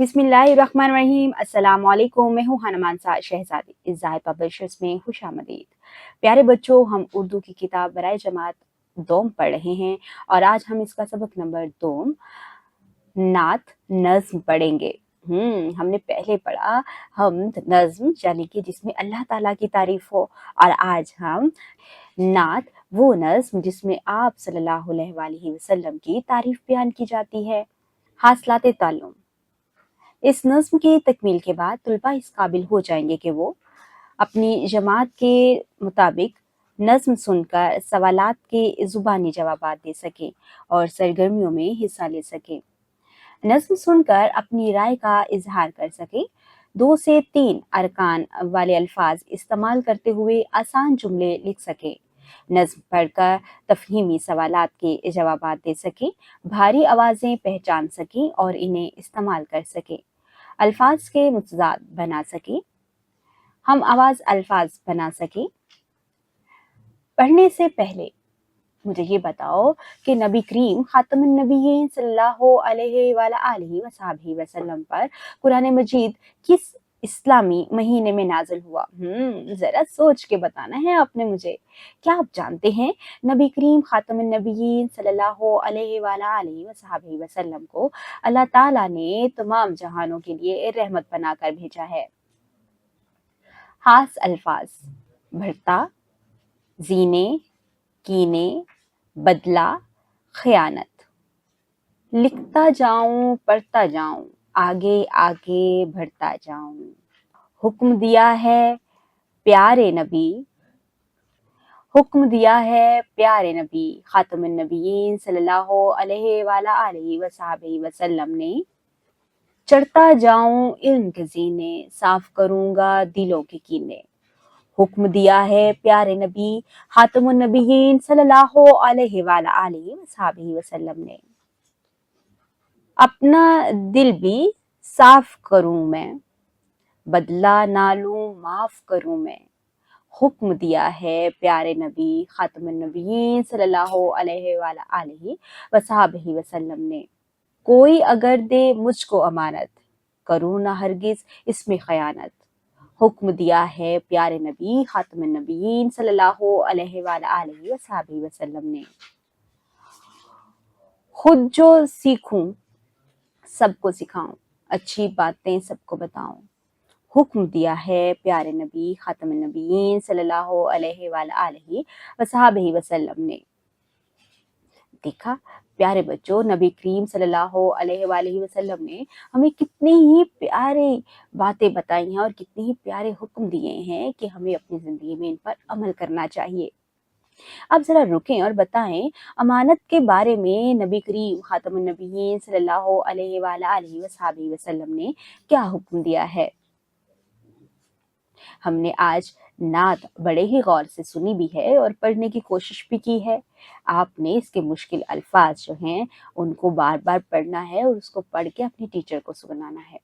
बिस्मिल्लाहिर्रहमानिर्रहीम। अस्सलाम वालेकुम। मैं हूँ हनुमान साद शहजादी। इस ज़ाहिद पब्लिशर्स में खुशामदीद। प्यारे बच्चों, हम उर्दू की किताब बराए जमात दोम पढ़ रहे हैं और आज हम इसका सबक नंबर 2 नात नज़्म पढ़ेंगे। हमने पहले पढ़ा हमद नज़्म यानी कि जिसमें अल्लाह ताला की तारीफ हो, और आज हम नात वो नज़्म जिसमें आप सल्लल्लाहु अलैहि वसल्लम की तारीफ बयान की जाती है। हासिलाते ताल्लुम। इस नज़्म की तकमील के बाद तुलबा इस काबिल हो जाएंगे कि वो अपनी जमात के मुताबिक नज़्म सुनकर सवालात के ज़ुबानी जवाबात दे सकें और सरगर्मियों में हिस्सा ले सकें। नज़्म सुनकर अपनी राय का इजहार कर सकें। 2 से 3 अरकान वाले अल्फाज इस्तेमाल करते हुए आसान जुमले लिख सकें। नज़्म पढ़कर तफहीमी सवालात के जवाबात दे सकें। भारी आवाज़ें पहचान सकें और इन्हें इस्तेमाल कर सकें। अल्फाज के मुतज़ाद बना सकें। हम आवाज़ अल्फाज बना सकें। पढ़ने से पहले मुझे ये बताओ कि नबी करीम खातमुन नबीयीन सल्लल्लाहु अलैहि वसल्लम पर कुरान मजीद किस इस्लामी महीने में नाजिल हुआ? जरा सोच के बताना है आपने मुझे। क्या आप जानते हैं नबी करीम खातमुन नबीयीन सल्लल्लाहु अलैहि वसल्लम को अल्लाह ताला ने तमाम जहानों के लिए रहमत बनाकर भेजा है। खास अल्फाज भरता, जीने, कीने, बदला, खयानत। लिखता जाऊं पढ़ता जाऊं, आगे आगे बढ़ता जाऊं। हुक्म दिया है प्यारे नबी, हुक्म दिया है प्यारे नबी खातमुन नबीयीन सल्लल्लाहु अलैहि वसल्लम ने। चढ़ता जाऊं इल्म के जीने, साफ करूंगा दिलों के कीने। हुक्म दिया है प्यारे नबी खातमुन नबीयीन सल्लल्लाहु अलैहि वसल्लम ने। अपना दिल भी साफ करूं मैं, बदला ना लूं माफ करूं मैं। हुक्म दिया है प्यारे नबी खातमुन नबीयीन सल्लल्लाहु अलैहि वसल्लम ने। कोई अगर दे मुझको अमानत, करूं ना हरगिज इसमें खयानत। हुक्म दिया है प्यारे नबी खातमुन नबीयीन सल्लल्लाहु अलैहि वसल्लम ने। खुद जो सीखूं सबको सिखाऊं, अच्छी बातें सबको बताऊं। हुक्म दिया है प्यारे नबी खातमुन नबीयीन सल्लल्लाहु अलैहि वसल्लम ने। देखा प्यारे बच्चों, नबी करीम सल्लल्लाहु अलैहि वसल्लम ने हमें कितनी ही प्यारे बातें बताई हैं और कितने ही प्यारे हुक्म दिए हैं कि हमें अपनी जिंदगी में इन पर अमल करना चाहिए। अब जरा रुकें और बताएं अमानत के बारे में नबी करीम खातमुन नबीयीन सल्लल्लाहु अलैहि वसल्लम ने क्या हुक्म दिया है। हमने आज नात बड़े ही गौर से सुनी भी है और पढ़ने की कोशिश भी की है। आपने इसके मुश्किल अल्फाज जो हैं उनको बार बार पढ़ना है और उसको पढ़ के अपनी टीचर को सुनाना है।